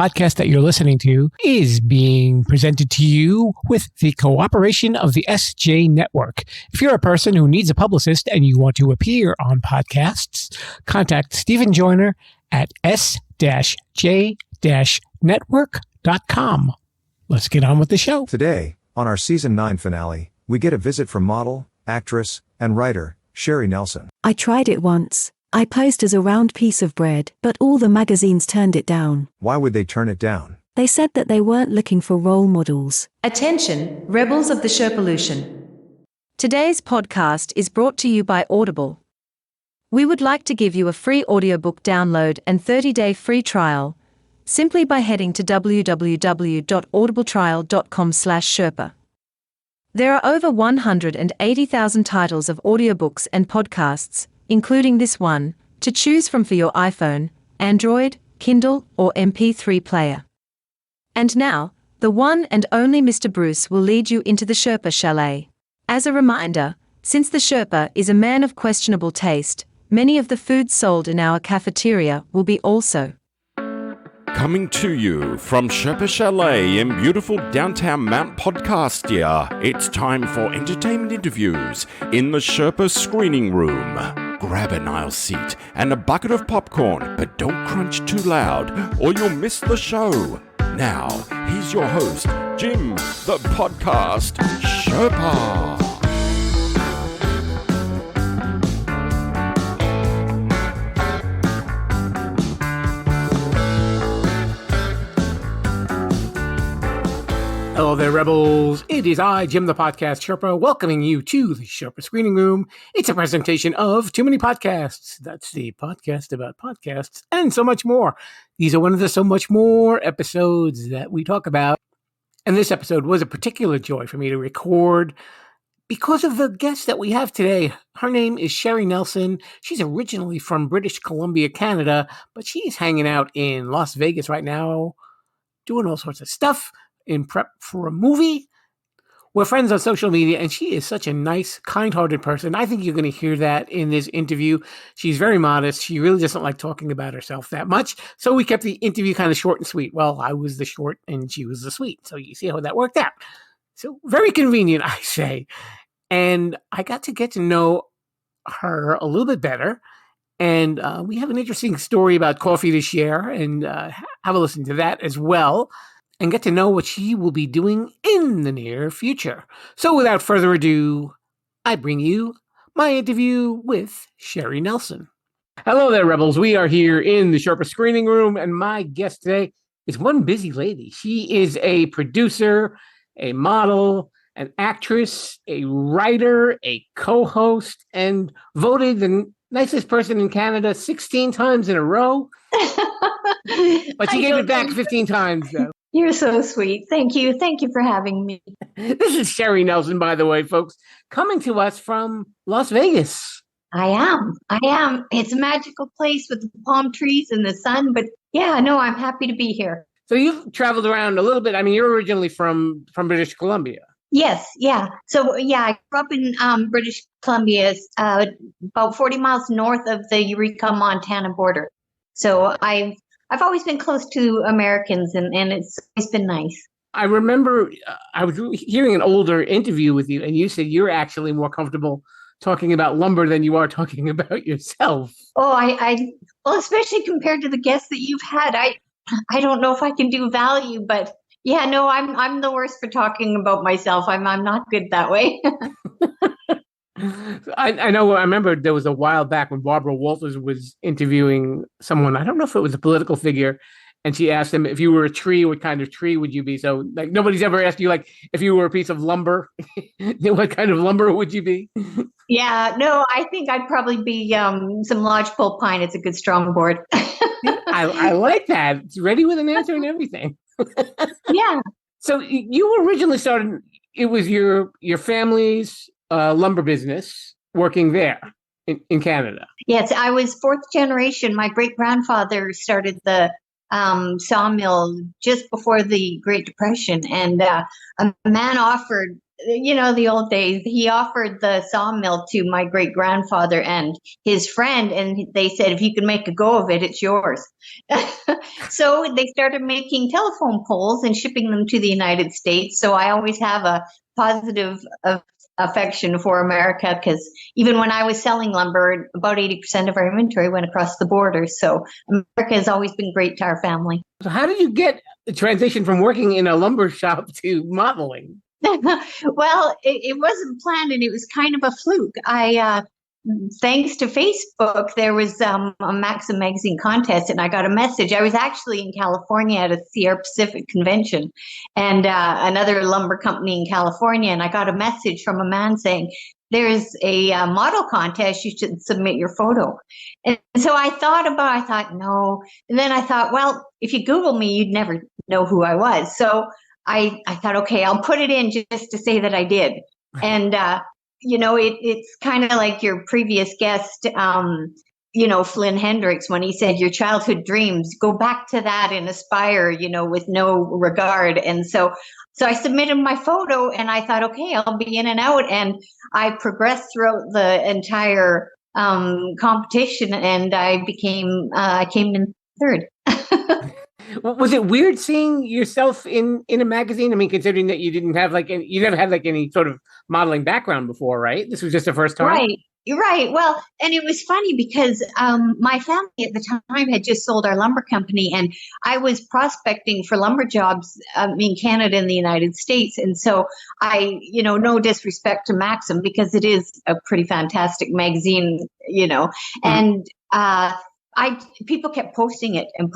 podcast that you're listening to is being presented to you with the cooperation of the SJ Network. If you're a person who needs a publicist and you want to appear on podcasts, contact Stephen Joyner at s-j-network.com. Let's get on with the show. Today, on our Season 9 finale, we get a visit from model, actress, and writer, Sherry Nelson. I tried it once. I posed as a round piece of bread, but all the magazines turned it down. Why would they turn it down? They said that they weren't looking for role models. Attention, rebels of the Sherpalution. Today's podcast is brought to you by Audible. We would like to give you a free audiobook download and 30-day free trial, simply by heading to www.audibletrial.com/Sherpa. There are over 180,000 titles of audiobooks and podcasts, including this one, to choose from for your iPhone, Android, Kindle, or MP3 player. And now, the one and only Mr. Bruce will lead you into the Sherpa Chalet. As a reminder, since the Sherpa is a man of questionable taste, many of the foods sold in our cafeteria will be also. Coming to you from Sherpa Chalet in beautiful downtown Mount Podcastia, it's time for entertainment interviews in the Sherpa screening room. Grab an aisle seat and a bucket of popcorn, but don't crunch too loud or you'll miss the show. Now, here's your host, Jim, the podcast Sherpa. Hello there, Rebels. It is I, Jim the Podcast Sherpa, welcoming you to the Sherpa Screening Room. It's a presentation of Too Many Podcasts. That's the podcast about podcasts and so much more. These are one of the so much more episodes that we talk about. And this episode was a particular joy for me to record because of the guest that we have today. Her name is Sherry Nelson. She's originally from British Columbia, Canada, but she's hanging out in Las Vegas right now, doing all sorts of stuff in prep for a movie. We're friends on social media, and she is such a nice, kind-hearted person. I think you're going to hear that in this interview. She's very modest. She really doesn't like talking about herself that much, so we kept the interview kind of short and sweet. Well, I was the short, and she was the sweet, so you see how that worked out. So very convenient, I say. And I got to know her a little bit better, and we have an interesting story about coffee to share, and have a listen to that as well, and get to know what she will be doing in the near future. So without further ado, I bring you my interview with Sherry Nelson. Hello there, Rebels. We are here in the Sherpa Screening Room, and my guest today is one busy lady. She is a producer, a model, an actress, a writer, a co-host, and voted the nicest person in Canada 16 times in a row. But she gave it back 15 times, though. You're so sweet. Thank you. Thank you for having me. This is Sherry Nelson, by the way, folks, coming to us from Las Vegas. I am. It's a magical place with the palm trees and the sun. But yeah, no, I'm happy to be here. So you've traveled around a little bit. I mean, you're originally from British Columbia. Yes. Yeah. So yeah, I grew up in British Columbia, about 40 miles north of the Eureka, Montana border. So I've always been close to Americans, and it's always been nice. I remember I was hearing an older interview with you, and you said you're actually more comfortable talking about lumber than you are talking about yourself. Oh, well, especially compared to the guests that you've had. I don't know if I can do value, but yeah, no, I'm the worst for talking about myself. I'm not good that way. I know. I remember there was a while back when Barbara Walters was interviewing someone. I don't know if it was a political figure, and she asked him, if you were a tree, what kind of tree would you be? So, like, nobody's ever asked you, like, if you were a piece of lumber, what kind of lumber would you be? Yeah, no, I think I'd probably be some lodgepole pine. It's a good strong board. I like that. It's ready with an answer and everything. Yeah. So you originally started. It was your family's lumber business working there in Canada. Yes, I was fourth generation. My great-grandfather started the sawmill just before the Great Depression, and a man offered the old days. He offered the sawmill to my great grandfather and his friend, and they said, if you can make a go of it, it's yours. So they started making telephone poles and shipping them to the United States. So I always have a positive affection for America, because even when I was selling lumber, about 80% of our inventory went across the border. So America has always been great to our family. So how did you get the transition from working in a lumber shop to modeling? Well, it wasn't planned, and it was kind of a fluke. Thanks to Facebook, there was a Maxim magazine contest, and I got a message. I was actually in California at a Sierra Pacific convention, and another lumber company in California, and I got a message from a man saying, there's a model contest, you should submit your photo. And so I thought, no. And then I thought, well, if you Google me, you'd never know who I was. So I thought, okay, I'll put it in just to say that I did. And, it's kind of like your previous guest, Flynn Hendricks, when he said your childhood dreams, go back to that and aspire, with no regard. And so I submitted my photo, and I thought, okay, I'll be in and out. And I progressed throughout the entire competition, and I came in third. Was it weird seeing yourself in a magazine? I mean, considering that you didn't have you never had any sort of modeling background before, right? This was just the first time? Right. You're right. Well, and it was funny because my family at the time had just sold our lumber company, and I was prospecting for lumber jobs in Canada and the United States. And so no disrespect to Maxim, because it is a pretty fantastic magazine, and people kept posting it. And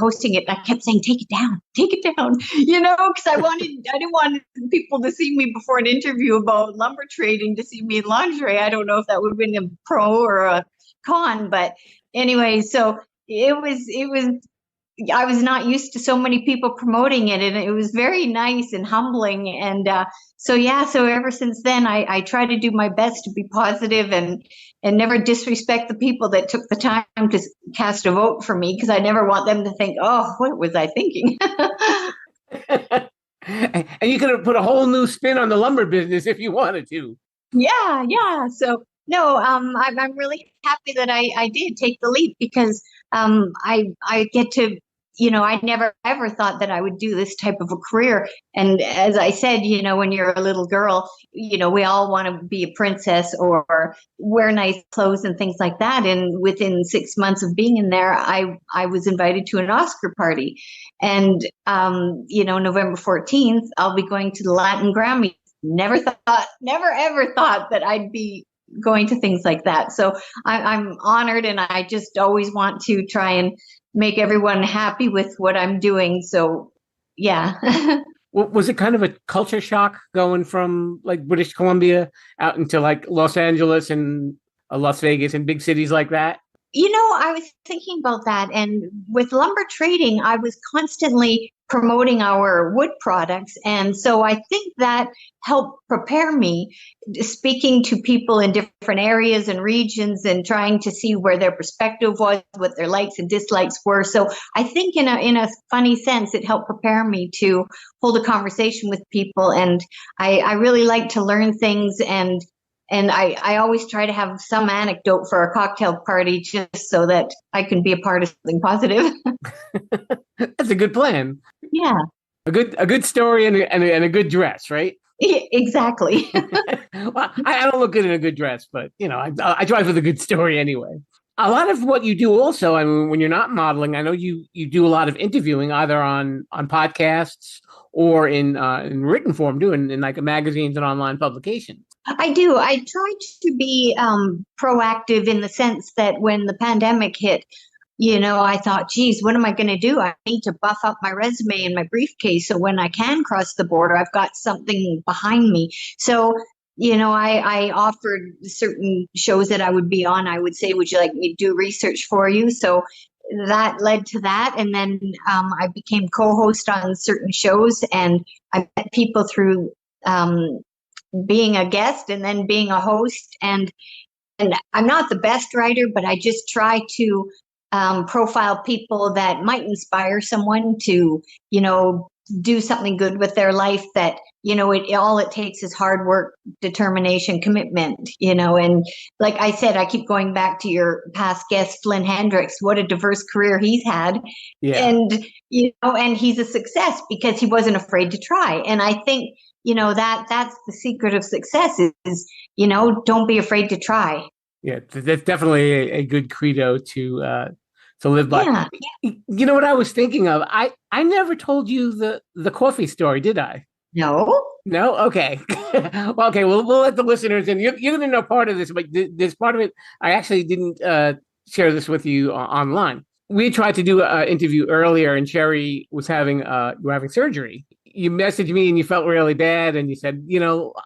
I kept saying, take it down, because I didn't want people to see me before an interview about lumber trading to see me in lingerie. I don't know if that would have been a pro or a con, but anyway, so it was, I was not used to so many people promoting it, and it was very nice and humbling. And so ever since then, I try to do my best to be positive and never disrespect the people that took the time to cast a vote for me, because I never want them to think, oh, what was I thinking? And you could have put a whole new spin on the lumber business if you wanted to. Yeah. So no, I'm really happy that I did take the leap, because I get to, I never ever thought that I would do this type of a career. And as I said, when you're a little girl, we all want to be a princess or wear nice clothes and things like that. And within 6 months of being in there, I was invited to an Oscar party. And, November 14th, I'll be going to the Latin Grammy. Never ever thought that I'd be going to things like that. So I'm honored, and I just always want to try and make everyone happy with what I'm doing. So, yeah. Was it kind of a culture shock going from British Columbia out into Los Angeles and Las Vegas and big cities like that? I was thinking about that. And with lumber trading, I was constantly promoting our wood products. And so I think that helped prepare me, speaking to people in different areas and regions and trying to see where their perspective was, what their likes and dislikes were. So I think in a funny sense, it helped prepare me to hold a conversation with people. And I really like to learn things, and I always try to have some anecdote for a cocktail party, just so that I can be a part of something positive. That's a good plan. Yeah. A good story and a good dress, right? Exactly. Well, I don't look good in a good dress, but I drive with a good story anyway. A lot of what you do also, I mean, when you're not modeling, I know you do a lot of interviewing, either on podcasts or in written form, in magazines and online publications. I do. I try to be proactive in the sense that when the pandemic hit, I thought, geez, what am I going to do? I need to buff up my resume and my briefcase, so when I can cross the border, I've got something behind me. So, I offered certain shows that I would be on. I would say, would you like me to do research for you? So that led to that. And then I became co-host on certain shows, and I met people through being a guest and then being a host. And I'm not the best writer, but I just try to profile people that might inspire someone to, do something good with their life, that, all it takes is hard work, determination, commitment, and like I said, I keep going back to your past guest, Flynn Hendricks, what a diverse career he's had. Yeah. And, and he's a success because he wasn't afraid to try. And I think, that's the secret of success is, don't be afraid to try. Yeah, that's definitely a good credo to live by. Yeah. You know what I was thinking of? I never told you the coffee story, did I? No. No? Okay. Well, okay, we'll let the listeners in. You're going to know part of this, but this part of it, I actually didn't share this with you online. We tried to do an interview earlier, and Sherry was having surgery. You messaged me and you felt really bad, and you said,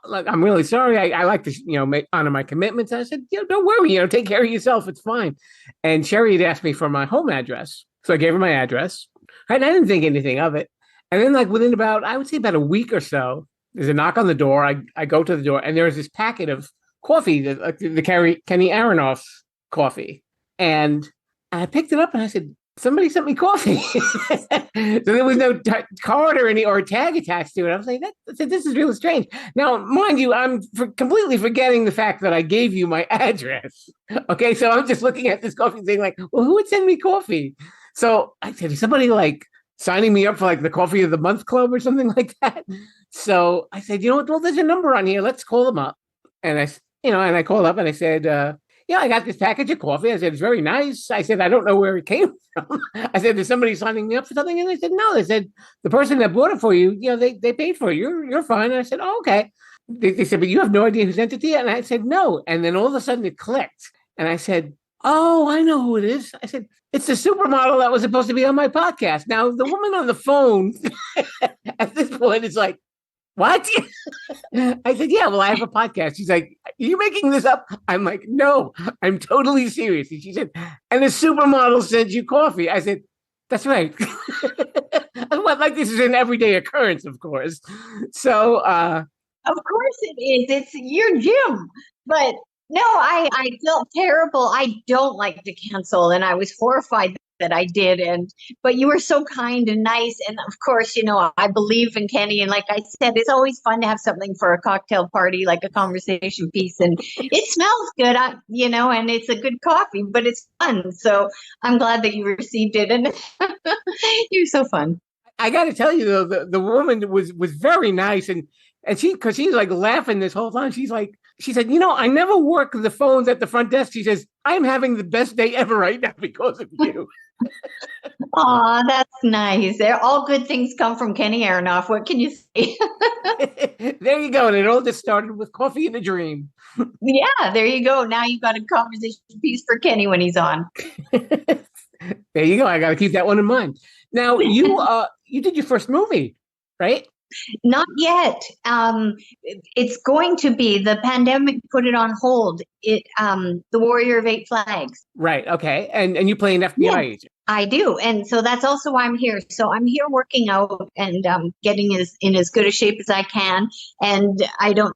I'm really sorry. I like to, honor my commitments. I said, don't worry, take care of yourself. It's fine. And Sherry had asked me for my home address. So I gave her my address. And I didn't think anything of it. And then within about a week or so, there's a knock on the door. I go to the door, and there's this packet of coffee, the Kenny Aronoff's coffee. And I picked it up and I said, somebody sent me coffee. So there was no card or tag attached to it. I was like, this is really strange. Now, mind you, I'm completely forgetting the fact that I gave you my address. Okay, so I'm just looking at this coffee thing well, who would send me coffee? So I said, is somebody signing me up for the Coffee of the Month Club or something like that? So I said, you know what? Well, there's a number on here. Let's call them up. And I called up and I said, I got this package of coffee. I said, it's very nice. I said, I don't know where it came from. I said, is somebody signing me up for something? And they said, no. They said, the person that bought it for you, they paid for it. You're fine. And I said, oh, okay. They said, but you have no idea who sent it to you? And I said, no. And then all of a sudden it clicked. And I said, oh, I know who it is. I said, it's the supermodel that was supposed to be on my podcast. Now, the woman on the phone at this point is like, what? I said, yeah, well, I have a podcast. She's like, are you making this up? I'm like, no, I'm totally serious. And she said, and the supermodel sends you coffee. I said, that's right. This is an everyday occurrence, of course. So, of course it is. It's your gym. But no, I felt terrible. I don't like to cancel. And I was horrified that I did. But you were so kind and nice. And of course, I believe in Kenny. And like I said, it's always fun to have something for a cocktail party, like a conversation piece. And it smells good, and it's a good coffee, but it's fun. So I'm glad that you received it. And you're so fun. I got to tell you, though, the woman was very nice. And because she's laughing this whole time. She said, I never work the phones at the front desk. She says, I'm having the best day ever right now because of you. Aw, that's nice. All good things come from Kenny Aronoff. What can you say? There you go. And it all just started with coffee and a dream. Yeah, there you go. Now you've got a conversation piece for Kenny when he's on. There you go. I got to keep that one in mind. Now, you did your first movie, right? Not yet. It's going to be. The pandemic put it on hold. The Warrior of Eight Flags. Right. Okay. And you play an FBI agent. I do. And so that's also why I'm here. So I'm here working out and getting in as good a shape as I can. And I don't,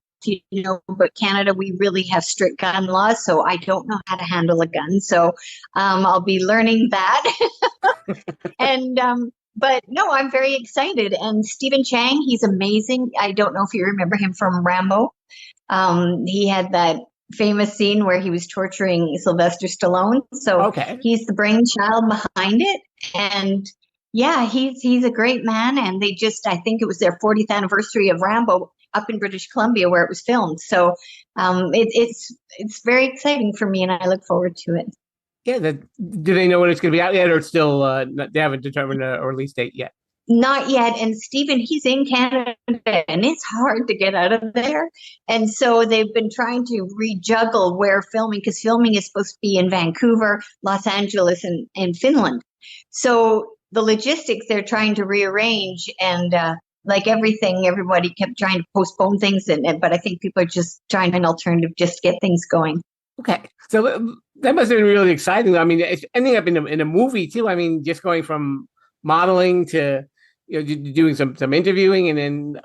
but Canada, we really have strict gun laws. So I don't know how to handle a gun. So I'll be learning that. And but no, I'm very excited. And Stephen Chang, he's amazing. I don't know if you remember him from Rambo. He had that famous scene where he was torturing Sylvester Stallone. So He's the brainchild behind it. And yeah, he's a great man. And I think it was their 40th anniversary of Rambo up in British Columbia where it was filmed. So it's very exciting for me and I look forward to it. Yeah. Do they know when it's going to be out yet, or it's still they haven't determined a release date yet? Not yet. And Stephen, he's in Canada and it's hard to get out of there. And so they've been trying to rejuggle where filming, because filming is supposed to be in Vancouver, Los Angeles, and Finland. So the logistics they're trying to rearrange, and like everything, everybody kept trying to postpone things. But I think people are just trying an alternative just to get things going. Okay. So that must have been really exciting. I mean, it's ending up in a movie too. I mean, just going from modeling to doing some interviewing and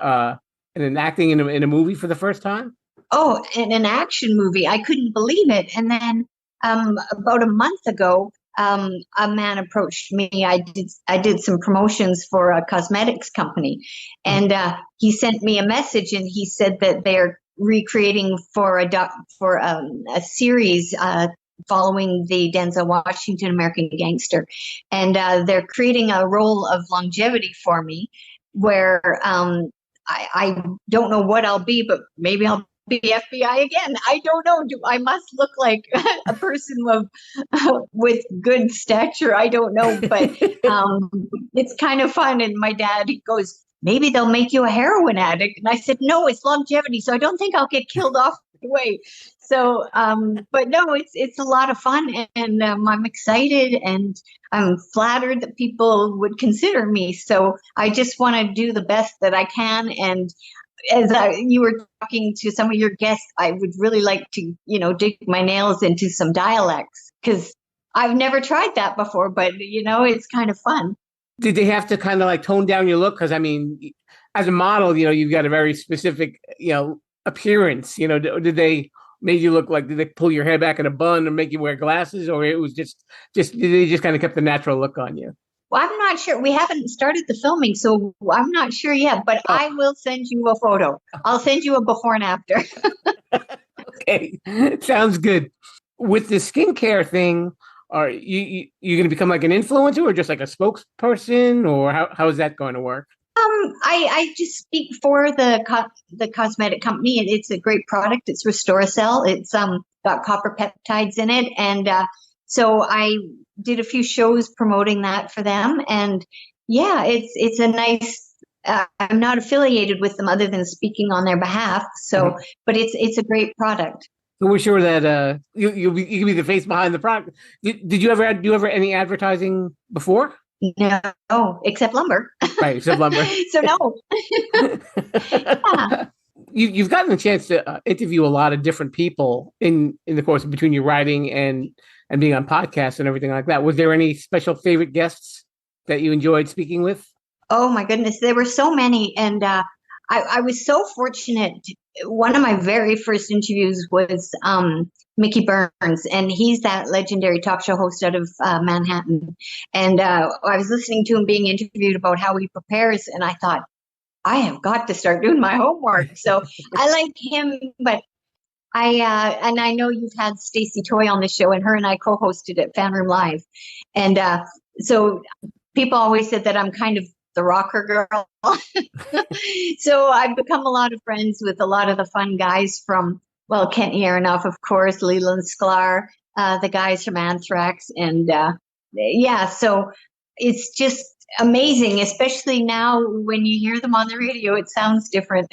then acting in a movie for the first time. Oh, in an action movie. I couldn't believe it. And then about a month ago, a man approached me. I did some promotions for a cosmetics company, and he sent me a message, and he said that they're recreating for a series following the Denzel Washington American Gangster, and they're creating a role of longevity for me, where I don't know what I'll be, but maybe I'll be FBI again. I don't know. I must look like a person with good stature. I don't know, but it's kind of fun. And my dad, he goes, maybe they'll make you a heroin addict. And I said, no, it's longevity, so I don't think I'll get killed off the way. So, but no, it's a lot of fun, and I'm excited, and I'm flattered that people would consider me. So I just want to do the best that I can. And as you were talking to some of your guests, I would really like to, dig my nails into some dialects, because I've never tried that before, but it's kind of fun. Did they have to kind of like tone down your look? Because I mean, as a model, you've got a very specific, appearance. Did they make you look like? Did they pull your hair back in a bun or make you wear glasses, or it was just they just kind of kept the natural look on you? Well, I'm not sure. We haven't started the filming, so I'm not sure yet. But I will send you a photo. I'll send you a before and after. Okay, sounds good. With the skincare thing, are you going to become like an influencer, or just like a spokesperson, or how is that going to work? I just speak for the cosmetic company. It's a great product. It's Restoracel. It's got copper peptides in it, and so I did a few shows promoting that for them. And yeah, it's a nice. I'm not affiliated with them other than speaking on their behalf. So, but it's a great product. So we're sure that you can be the face behind the product. Did you ever do any advertising before? No, except lumber. Right, except lumber. So no. Yeah. You've gotten a chance to interview a lot of different people in the course between your writing and being on podcasts and everything like that. Was there any special favorite guests that you enjoyed speaking with? Oh my goodness, there were so many, and I was so fortunate. One of my very first interviews was Mickey Burns, and he's that legendary talk show host out of Manhattan. And I was listening to him being interviewed about how he prepares, and I thought, I have got to start doing my homework. So I like him, but and I know you've had Stacey Toy on the show, and her and I co-hosted at Fan Room Live. And so people always said that I'm kind of the rocker girl. So I've become a lot of friends with a lot of the fun guys from, Kent Aronoff, of course, Leland Sklar, the guys from Anthrax. And so it's just amazing, especially now when you hear them on the radio. It sounds different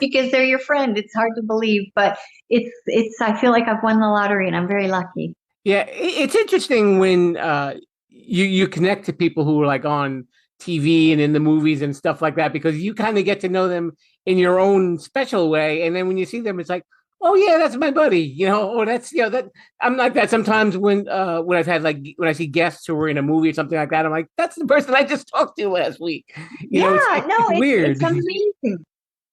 because they're your friend. It's hard to believe, but I feel like I've won the lottery, and I'm very lucky. Yeah, it's interesting when you connect to people who are like on TV and in the movies and stuff like that, because you kind of get to know them in your own special way. And then when you see them, it's like, oh yeah, that's my buddy, or that's, that I'm like that sometimes when I've had when I see guests who were in a movie or something like that, I'm like, that's the person I just talked to last week. It's weird. It's amazing.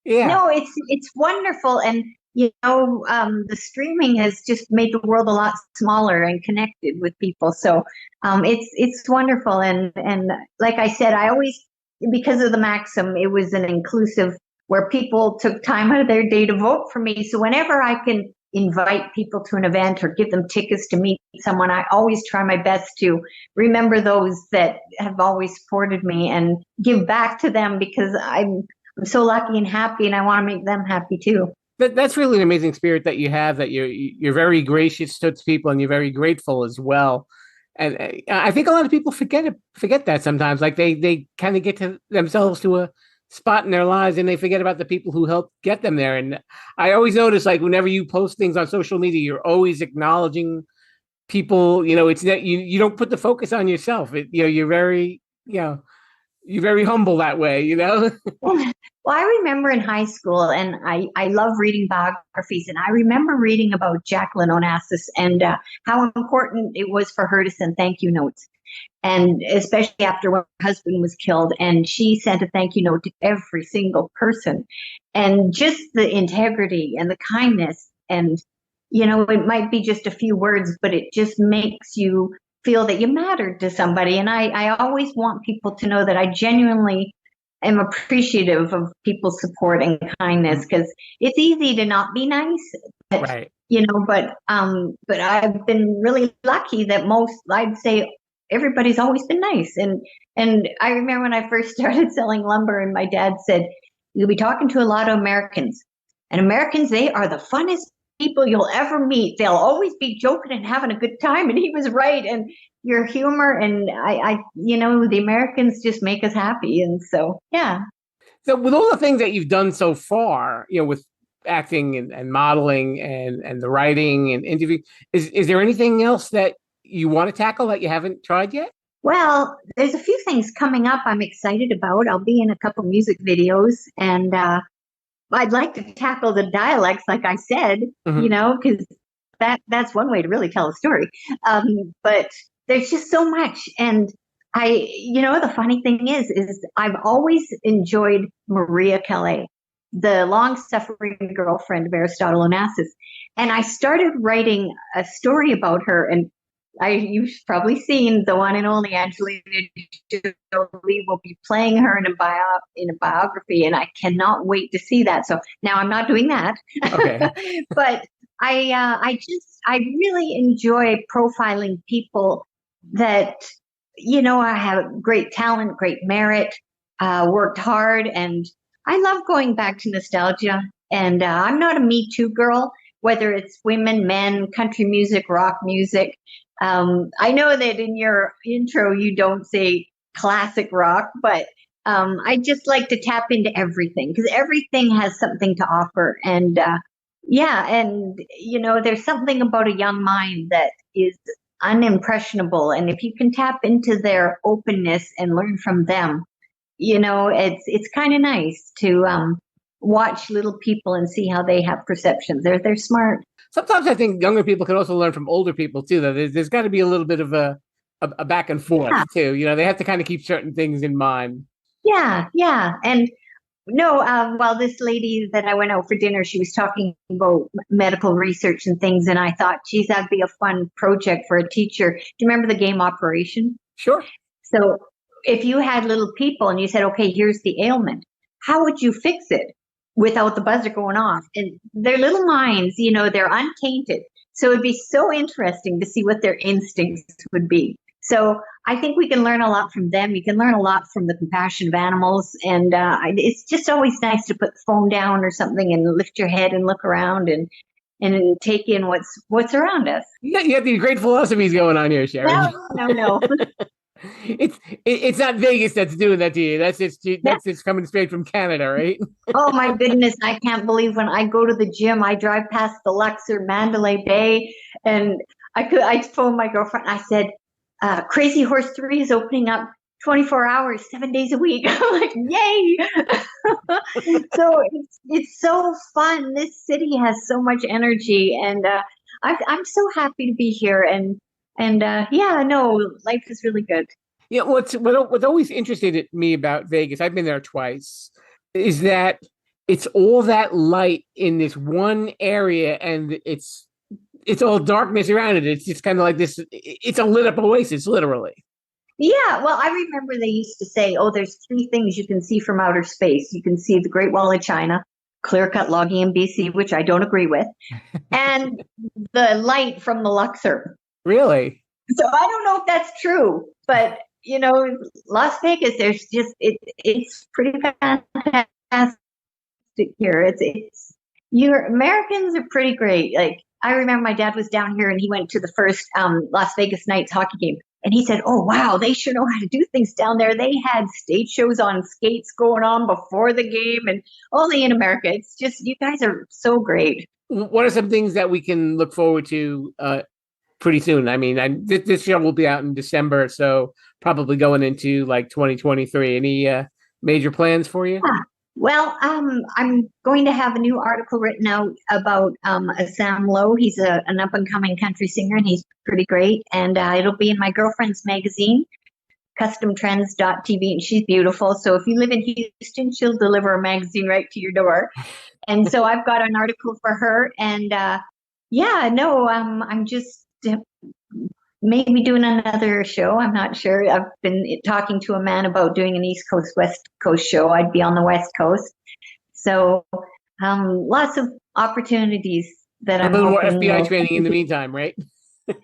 Yeah. No, it's wonderful. And, the streaming has just made the world a lot smaller and connected with people. So it's wonderful. And like I said, I always, because of the Maxim, it was an inclusive where people took time out of their day to vote for me. So whenever I can invite people to an event or give them tickets to meet someone, I always try my best to remember those that have always supported me and give back to them, because I'm so lucky and happy, and I want to make them happy too. That's really an amazing spirit that you have, that you're very gracious to people, and you're very grateful as well. And I think a lot of people forget that sometimes. Like they kind of get to themselves to a spot in their lives, and they forget about the people who helped get them there. And I always notice, like, whenever you post things on social media, you're always acknowledging people. It's that you don't put the focus on yourself. You're very you're very humble that way. Well, I remember in high school, and I love reading biographies, and I remember reading about Jacqueline Onassis and how important it was for her to send thank you notes. And especially after when her husband was killed, and she sent a thank you note to every single person. And just the integrity and the kindness, and it might be just a few words, but it just makes you feel that you mattered to somebody. And I always want people to know that I genuinely am appreciative of people's support and kindness, because it's easy to not be nice. Right. But I've been really lucky that I'd say everybody's always been nice. And I remember when I first started selling lumber, and my dad said, "You'll be talking to a lot of Americans. And Americans, they are the funnest people you'll ever meet. They'll always be joking and having a good time." And he was right. And your humor and the Americans just make us happy. And so, yeah. So with all the things that you've done so far, with acting and modeling and the writing and interviewing, is there anything else that you want to tackle that you haven't tried yet? Well, there's a few things coming up I'm excited about. I'll be in a couple music videos, and I'd like to tackle the dialects, like I said, because that's one way to really tell a story. But there's just so much. And the funny thing is I've always enjoyed Maria Calais, the long-suffering girlfriend of Aristotle Onassis. And I started writing a story about her, and you've probably seen the one and only Angelina Jolie will be playing her in a biography, and I cannot wait to see that. So now I'm not doing that, okay. But I really enjoy profiling people that I have great talent, great merit, worked hard, and I love going back to nostalgia. And I'm not a Me Too girl, whether it's women, men, country music, rock music. I know that in your intro, you don't say classic rock, but I just like to tap into everything, because everything has something to offer. And there's something about a young mind that is unimpressionable. And if you can tap into their openness and learn from them, it's kind of nice to watch little people and see how they have perceptions. They're smart. Sometimes I think younger people can also learn from older people too. Though there's got to be a little bit of a back and forth too. They have to kind of keep certain things in mind. Yeah. And no, well, this lady that I went out for dinner, she was talking about medical research and things, and I thought, geez, that'd be a fun project for a teacher. Do you remember the game Operation? Sure. So if you had little people and you said, okay, here's the ailment, how would you fix it without the buzzer going off? And their little minds, they're untainted. So it'd be so interesting to see what their instincts would be. So I think we can learn a lot from them. You can learn a lot from the compassion of animals. And it's just always nice to put the phone down or something and lift your head and look around and take in what's around us. Yeah, you have these great philosophies going on here, Sharon. No. It's not Vegas that's doing that to you. That's just coming straight from Canada, right? Oh my goodness. I can't believe when I go to the gym, I drive past the Luxor, Mandalay Bay, and I phoned my girlfriend. I said, Crazy Horse 3 is opening up 24 hours, 7 days a week. I'm like, yay. So it's so fun. This city has so much energy, and I'm so happy to be here. And life is really good. Yeah, what's always interested me about Vegas, I've been there twice, is that it's all that light in this one area, and it's all darkness around it. It's just kind of like this. It's a lit up oasis, literally. Yeah, well, I remember they used to say, there's 3 things you can see from outer space. You can see the Great Wall of China, clear-cut logging in BC, which I don't agree with, and the light from the Luxor. Really? So I don't know if that's true, but Las Vegas, there's just it's pretty fantastic here. Your Americans are pretty great. Like, I remember my dad was down here and he went to the first Las Vegas Knights hockey game. And he said, oh, wow, they sure know how to do things down there. They had stage shows on skates going on before the game, and only in America. It's just, you guys are so great. What are some things that we can look forward to pretty soon? I mean, this show will be out in December, so probably going into like 2023. Any major plans for you? Yeah. Well, I'm going to have a new article written out about Sam Lowe. He's an up-and-coming country singer, and he's pretty great. And it'll be in my girlfriend's magazine, customtrends.tv, and she's beautiful. So if you live in Houston, she'll deliver a magazine right to your door. And so I've got an article for her. And I'm just maybe doing another show. I'm not sure. I've been talking to a man about doing an East Coast, West Coast show. I'd be on the West Coast. So lots of opportunities that a I'm little more hoping FBI training in the meantime, right?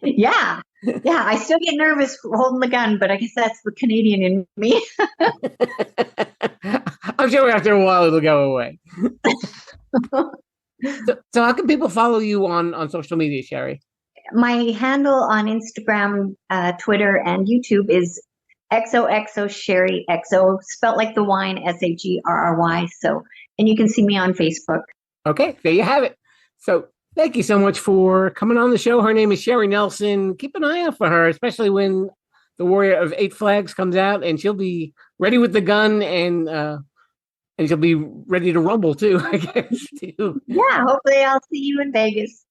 Yeah. Yeah. I still get nervous holding the gun, but I guess that's the Canadian in me. I'm sure after a while it'll go away. So how can people follow you on social media, Sherry? My handle on Instagram, Twitter, and YouTube is XOXO Sherry XO, spelt like the wine, SAGRRY. So, and you can see me on Facebook. Okay, there you have it. So thank you so much for coming on the show. Her name is Sherry Nelson. Keep an eye out for her, especially when The Warrior of Eight Flags comes out, and she'll be ready with the gun and she'll be ready to rumble too, I guess. Too. Yeah, hopefully I'll see you in Vegas.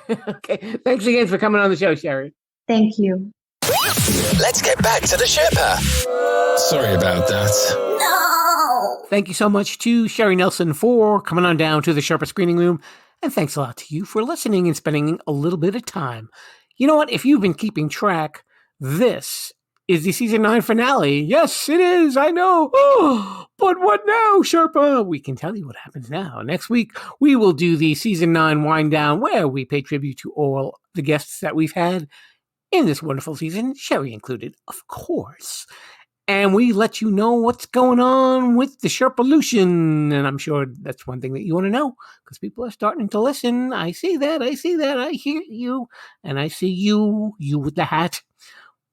Okay, thanks again for coming on the show, Sherry. Thank you. Let's get back to the Sherpa. Sorry about that. No! Thank you so much to Sherry Nelson for coming on down to the Sherpa Screening Room. And thanks a lot to you for listening and spending a little bit of time. You know what? If you've been keeping track, this is the season 9 finale. Yes, it is. I know. Oh, but what now, Sherpa? We can tell you what happens now. Next week, we will do the season 9 wind down where we pay tribute to all the guests that we've had in this wonderful season, Sherry included, of course. And we let you know what's going on with the Sherpalution. And I'm sure that's one thing that you want to know because people are starting to listen. I see that. I hear you. And I see you with the hat.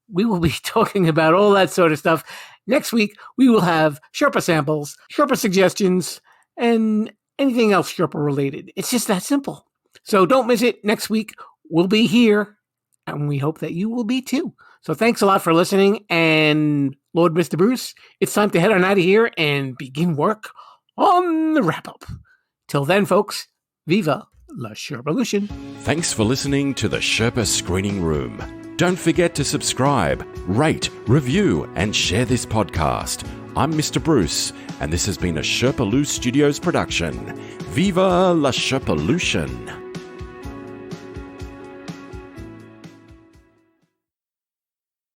We will be talking about all that sort of stuff. Next week, we will have Sherpa samples, Sherpa suggestions, and anything else Sherpa related. It's just that simple. So don't miss it. Next week, we'll be here, and we hope that you will be too. So thanks a lot for listening. And Lord Mr. Bruce, it's time to head on out of here and begin work on the wrap-up. Till then, folks, viva la Sherpalution. Thanks for listening to the Sherpa Screening Room. Don't forget to subscribe, rate, review, and share this podcast. I'm Mr. Bruce, and this has been a Sherpalu Studios production. Viva la Sherpalution!